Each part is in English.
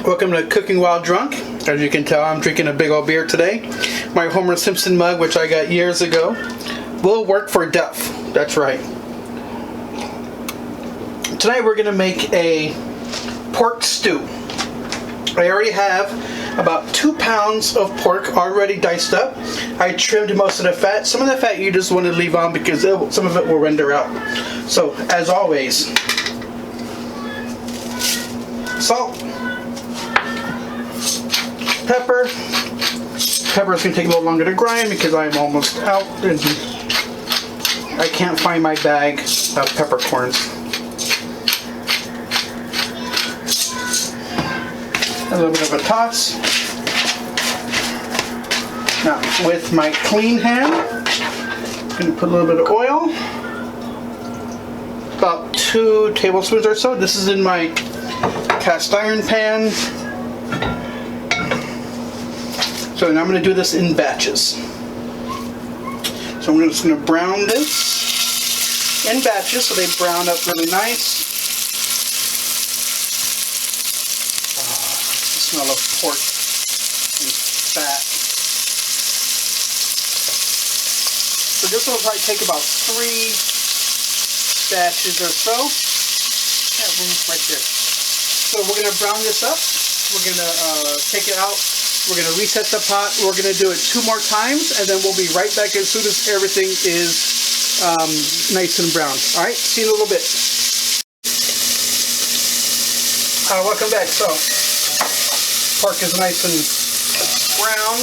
Welcome to Cooking While Drunk. As you can tell, I'm drinking a big old beer today. My Homer Simpson mug, which I got years ago, will work for Duff. That's right. Tonight we're going to make a pork stew. I already have about 2 pounds of pork already diced up. I trimmed most of the fat. Some of the fat you just want to leave on because some of it will render out. So, as always, salt, pepper. Pepper is going to take a little longer to grind because I'm almost out and I can't find my bag of peppercorns. A little bit of a toss. Now, with my clean hand, I'm going to put a little bit of oil. About 2 tablespoons or so. This is in my cast iron pan. So now I'm going to do this in batches. So I'm just going to brown this in batches so they brown up really nice. The smell of pork and fat. So this will probably take about 3 batches or so. Yeah, right there. So we're going to brown this up. We're going to take it out. We're going to reset the pot. We're going to do it 2 more times, and then we'll be right back as soon as everything is nice and brown. All right, see you in a little bit. Welcome back. So, pork is nice and brown.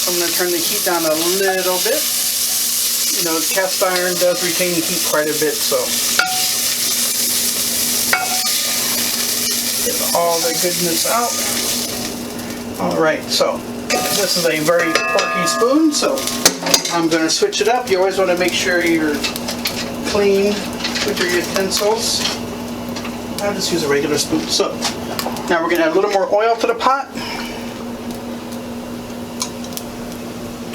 I'm going to turn the heat down a little bit. You know, cast iron does retain heat quite a bit, so. Get all the goodness out. Alright, so this is a very porky spoon, so I'm going to switch it up. You always want to make sure you're clean with your utensils. I'll just use a regular spoon. So now we're going to add a little more oil to the pot.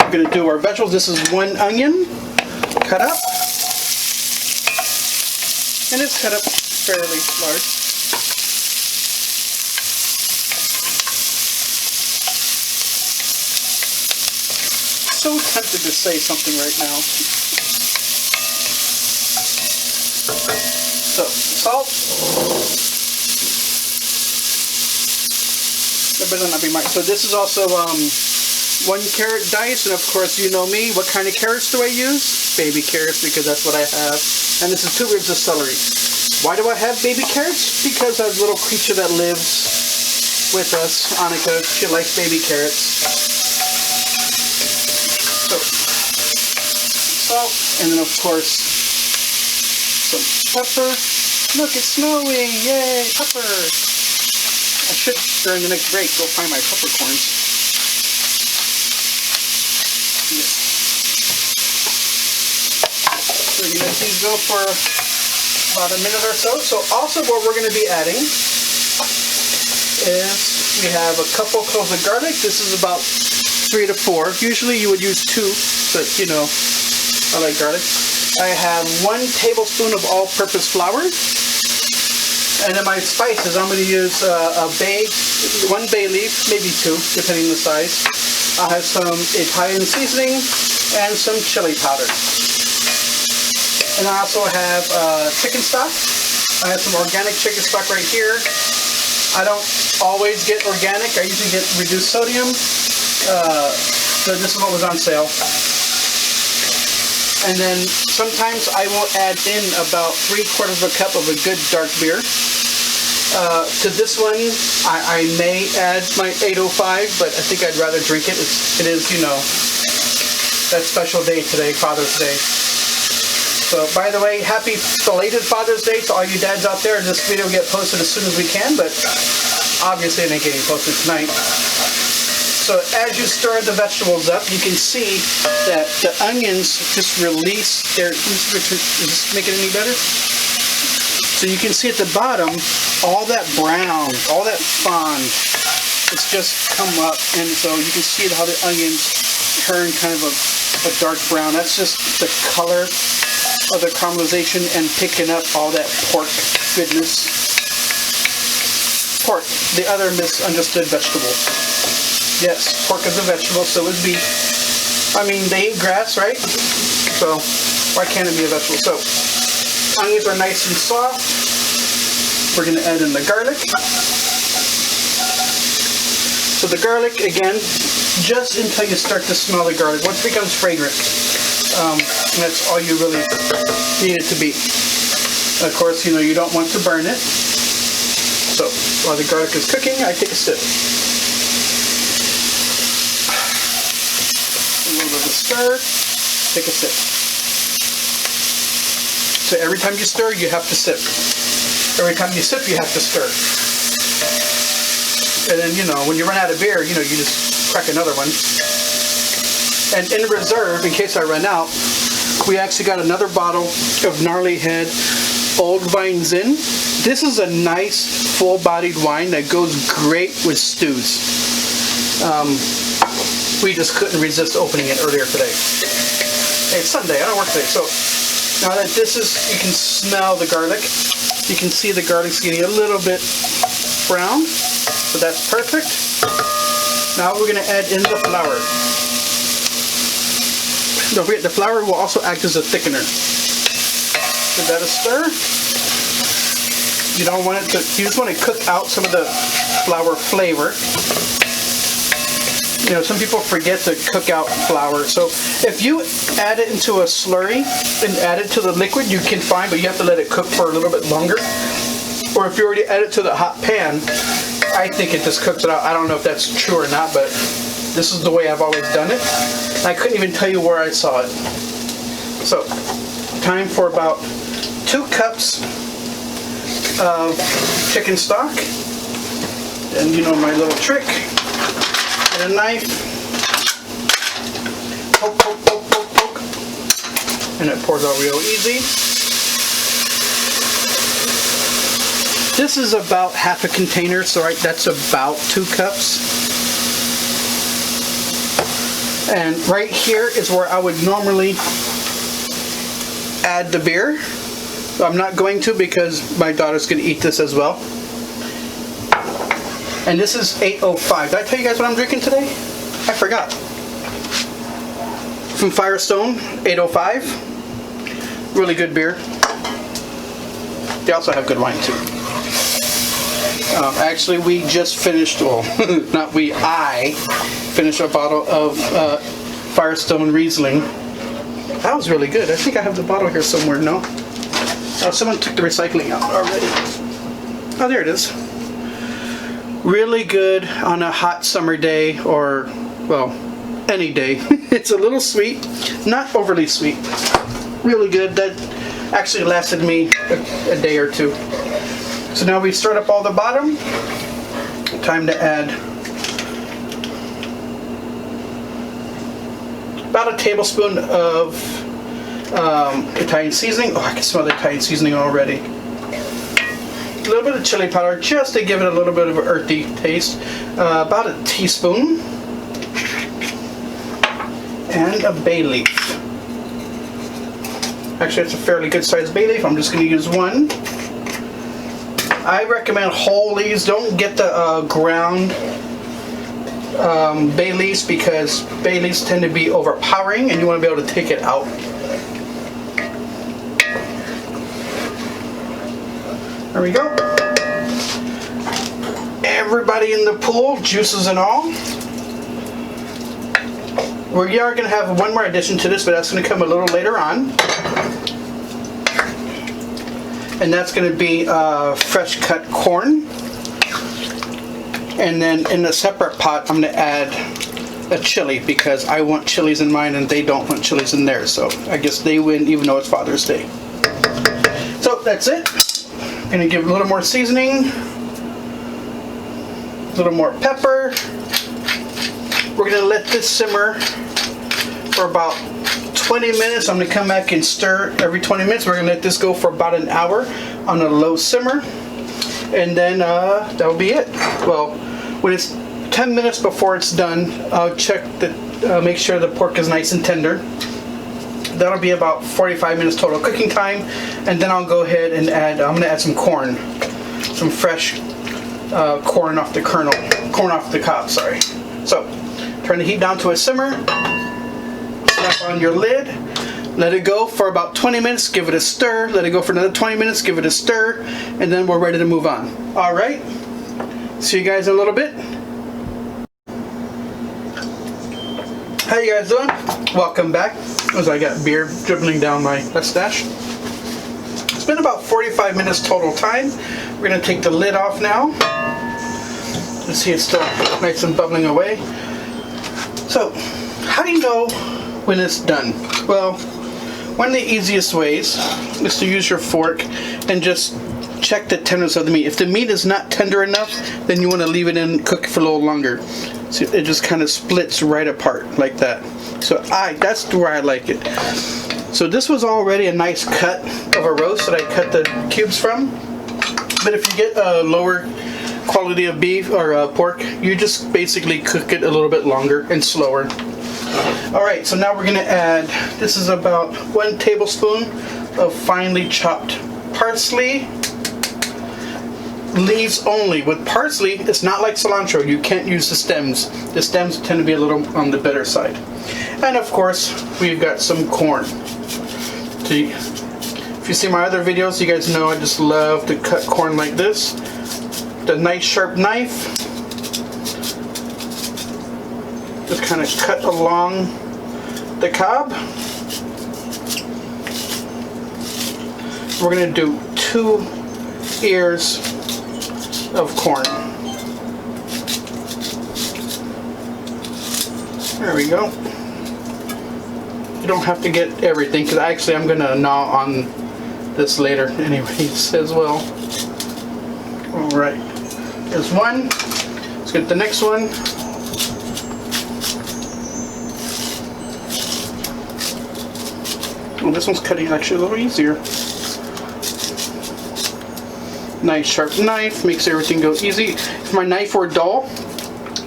We're going to do our vegetables. This is 1 onion cut up, and it's cut up fairly large. So tempted to say something right now. So, salt. So this is also 1 carrot diced, and of course you know me. What kind of carrots do I use? Baby carrots, because that's what I have. And this is 2 ribs of celery. Why do I have baby carrots? Because a little creature that lives with us, Annika, she likes baby carrots. So, salt, and then of course, some pepper. Look, it's snowing! Yay, pepper! I should, during the next break, go find my peppercorns. Yeah. So we're going to let these go for about a minute or so. So also what we're going to be adding is we have a couple cloves of garlic. This is about 3 to 4. Usually you would use 2, but you know, I like garlic. I have 1 tablespoon of all-purpose flour. And then my spices, I'm going to use 1 bay leaf, maybe 2, depending on the size. I have some Italian seasoning and some chili powder. And I also have chicken stock. I have some organic chicken stock right here. I don't always get organic. I usually get reduced sodium. So this is what was on sale. And then sometimes I will add in about 3/4 cup of a good dark beer. To this one, I may add my 805, but I think I'd rather drink it. It is, you know, that special day today, Father's Day. So, by the way, happy belated Father's Day to all you dads out there. This video will get posted as soon as we can, but obviously it ain't getting posted tonight. So as you stir the vegetables up, you can see that the onions just release their, is this making it any better? So you can see at the bottom, all that brown, all that fond, it's just come up, and so you can see how the onions turn kind of a dark brown. That's just the color of the caramelization and picking up all that pork goodness. pork, the other misunderstood vegetable. Yes, pork is a vegetable, so is beef. I mean, they eat grass, right? So why can't it be a vegetable? So onions are nice and soft. We're going to add in the garlic. So the garlic, again, just until you start to smell the garlic. Once it becomes fragrant, that's all you really need it to be. Of course, you know, you don't want to burn it. So while the garlic is cooking, I take a sip. A little bit of a stir, take a sip. So every time you stir, you have to sip. Every time you sip, you have to stir. And then, you know, when you run out of beer, you know, you just crack another one. And in reserve, in case I run out, we actually got another bottle of Gnarly Head Old Vine Zin. This is a nice, full-bodied wine that goes great with stews. We just couldn't resist opening it earlier today. Hey, it's Sunday, I don't work today. So now that this is, you can smell the garlic. You can see the garlic's getting a little bit brown. So that's perfect. Now we're going to add in the flour. Don't forget, the flour will also act as a thickener. Give that a stir. You don't want it to, you just want to cook out some of the flour flavor. You know, some people forget to cook out flour. So if you add it into a slurry and add it to the liquid, you can fine, but you have to let it cook for a little bit longer. Or if you already add it to the hot pan, I think it just cooks it out. I don't know if that's true or not, but this is the way I've always done it. I couldn't even tell you where I saw it. So, time for about 2 cups of chicken stock. And you know my little trick. Get a knife. Poke, poke, poke, poke, poke. And it pours out real easy. This is about half a container, so right, that's about 2 cups. And right here is where I would normally add the beer. I'm not going to because my daughter's going to eat this as well. And this is 805. Did I tell you guys what I'm drinking today? I forgot. From Firestone, 805. Really good beer. They also have good wine too. Actually, we just finished, well, not we, I finished a bottle of Firestone Riesling. That was really good. I think I have the bottle here somewhere, no? Someone took the recycling out already. Oh, there it is. Really good on a hot summer day, or, well, any day. It's a little sweet, not overly sweet. Really good. That actually lasted me a day or two. So now we stirred up all the bottom. Time to add about a tablespoon of Italian seasoning. Oh, I can smell the Italian seasoning already. A little bit of chili powder just to give it a little bit of an earthy taste. About a teaspoon. And a bay leaf. Actually, it's a fairly good sized bay leaf. I'm just going to use one. I recommend whole leaves. Don't get the ground bay leaves because bay leaves tend to be overpowering and you want to be able to take it out. There we go. Everybody in the pool, juices and all. We are going to have one more addition to this, but that's going to come a little later on. And that's going to be fresh cut corn. And then in a separate pot, I'm going to add a chili because I want chilies in mine and they don't want chilies in theirs. So I guess they win even though it's Father's Day. So that's it. I'm going to give a little more seasoning, a little more pepper. We're going to let this simmer for about 20 minutes. I'm going to come back and stir every 20 minutes. We're going to let this go for about an hour on a low simmer. And then that'll be it. Well, when it's 10 minutes before it's done, I'll check that, make sure the pork is nice and tender. That'll be about 45 minutes total cooking time. And then I'll go ahead and add, I'm going to add some corn, some fresh corn off the kernel, corn off the cob, sorry. So, turn the heat down to a simmer, snap on your lid, let it go for about 20 minutes, give it a stir, let it go for another 20 minutes, give it a stir, and then we're ready to move on. Alright, see you guys in a little bit. How you guys doing? Welcome back. As I got beer dribbling down my mustache. It's been about 45 minutes total time. We're going to take the lid off now. You see it's still nice and bubbling away. So, how do you know when it's done? Well, one of the easiest ways is to use your fork and just check the tenderness of the meat. If the meat is not tender enough, then you want to leave it in, cook it for a little longer. So it just kind of splits right apart like that. So that's where I like it. So this was already a nice cut of a roast that I cut the cubes from. But if you get a lower quality of beef or pork, you just basically cook it a little bit longer and slower. Alright, so now we're going to add, this is about 1 tablespoon of finely chopped parsley. Leaves only. With parsley, it's not like cilantro. You can't use the stems. The stems tend to be a little on the bitter side. And of course, we've got some corn. If you see my other videos, you guys know I just love to cut corn like this. The nice sharp knife. Just kind of cut along the cob. We're going to do 2 ears of corn. There we go. You don't have to get everything, because actually I'm going to gnaw on this later anyways as well. Alright, there's one. Let's get the next one. Oh, this one's cutting actually a little easier. Nice sharp knife, makes everything go easy. If my knife were dull,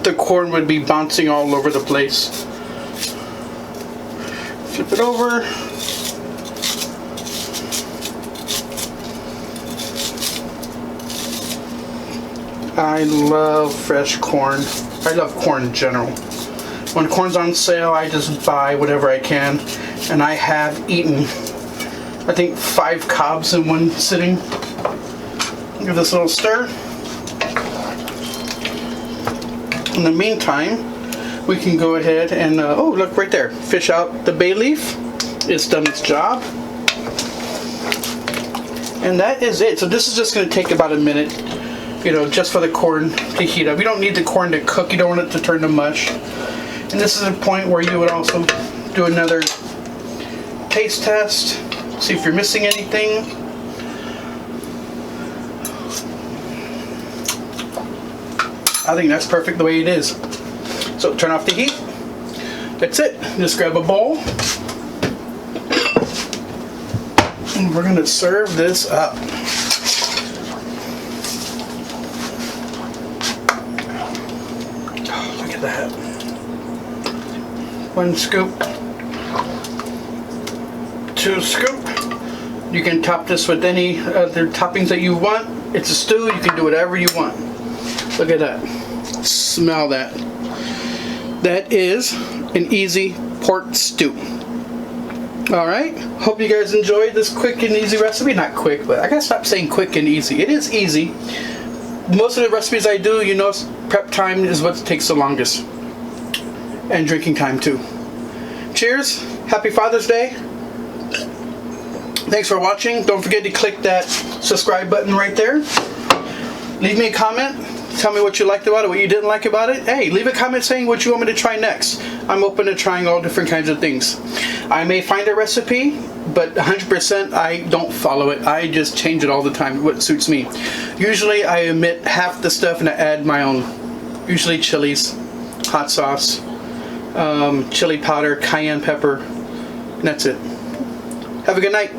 the corn would be bouncing all over the place. Flip it over. I love fresh corn. I love corn in general. When corn's on sale, I just buy whatever I can, and I have eaten, I think, 5 cobs in one sitting. Give this a little stir. In the meantime, we can go ahead and, oh, look right there. Fish out the bay leaf. It's done its job. And that is it. So this is just going to take about a minute, you know, just for the corn to heat up. You don't need the corn to cook. You don't want it to turn to mush. And this is a point where you would also do another taste test. See if you're missing anything. I think that's perfect the way it is. So turn off the heat. That's it. Just grab a bowl. And we're going to serve this up. Oh, look at that. 1 scoop. 2 scoop. You can top this with any other toppings that you want. It's a stew. You can do whatever you want. Look at that. Smell that. That is an easy pork stew. Alright, hope you guys enjoyed this quick and easy recipe. Not quick, but I gotta stop saying quick and easy. It is easy. Most of the recipes I do, you know, prep time is what takes the longest. And drinking time too. Cheers. Happy Father's Day. Thanks for watching. Don't forget to click that subscribe button right there. Leave me a comment. Tell me what you liked about it, what you didn't like about it. Hey, leave a comment saying what you want me to try next. I'm open to trying all different kinds of things. I may find a recipe, but 100% I don't follow it. I just change it all the time, what suits me. Usually I omit half the stuff and I add my own. Usually chilies, hot sauce, chili powder, cayenne pepper, and that's it. Have a good night.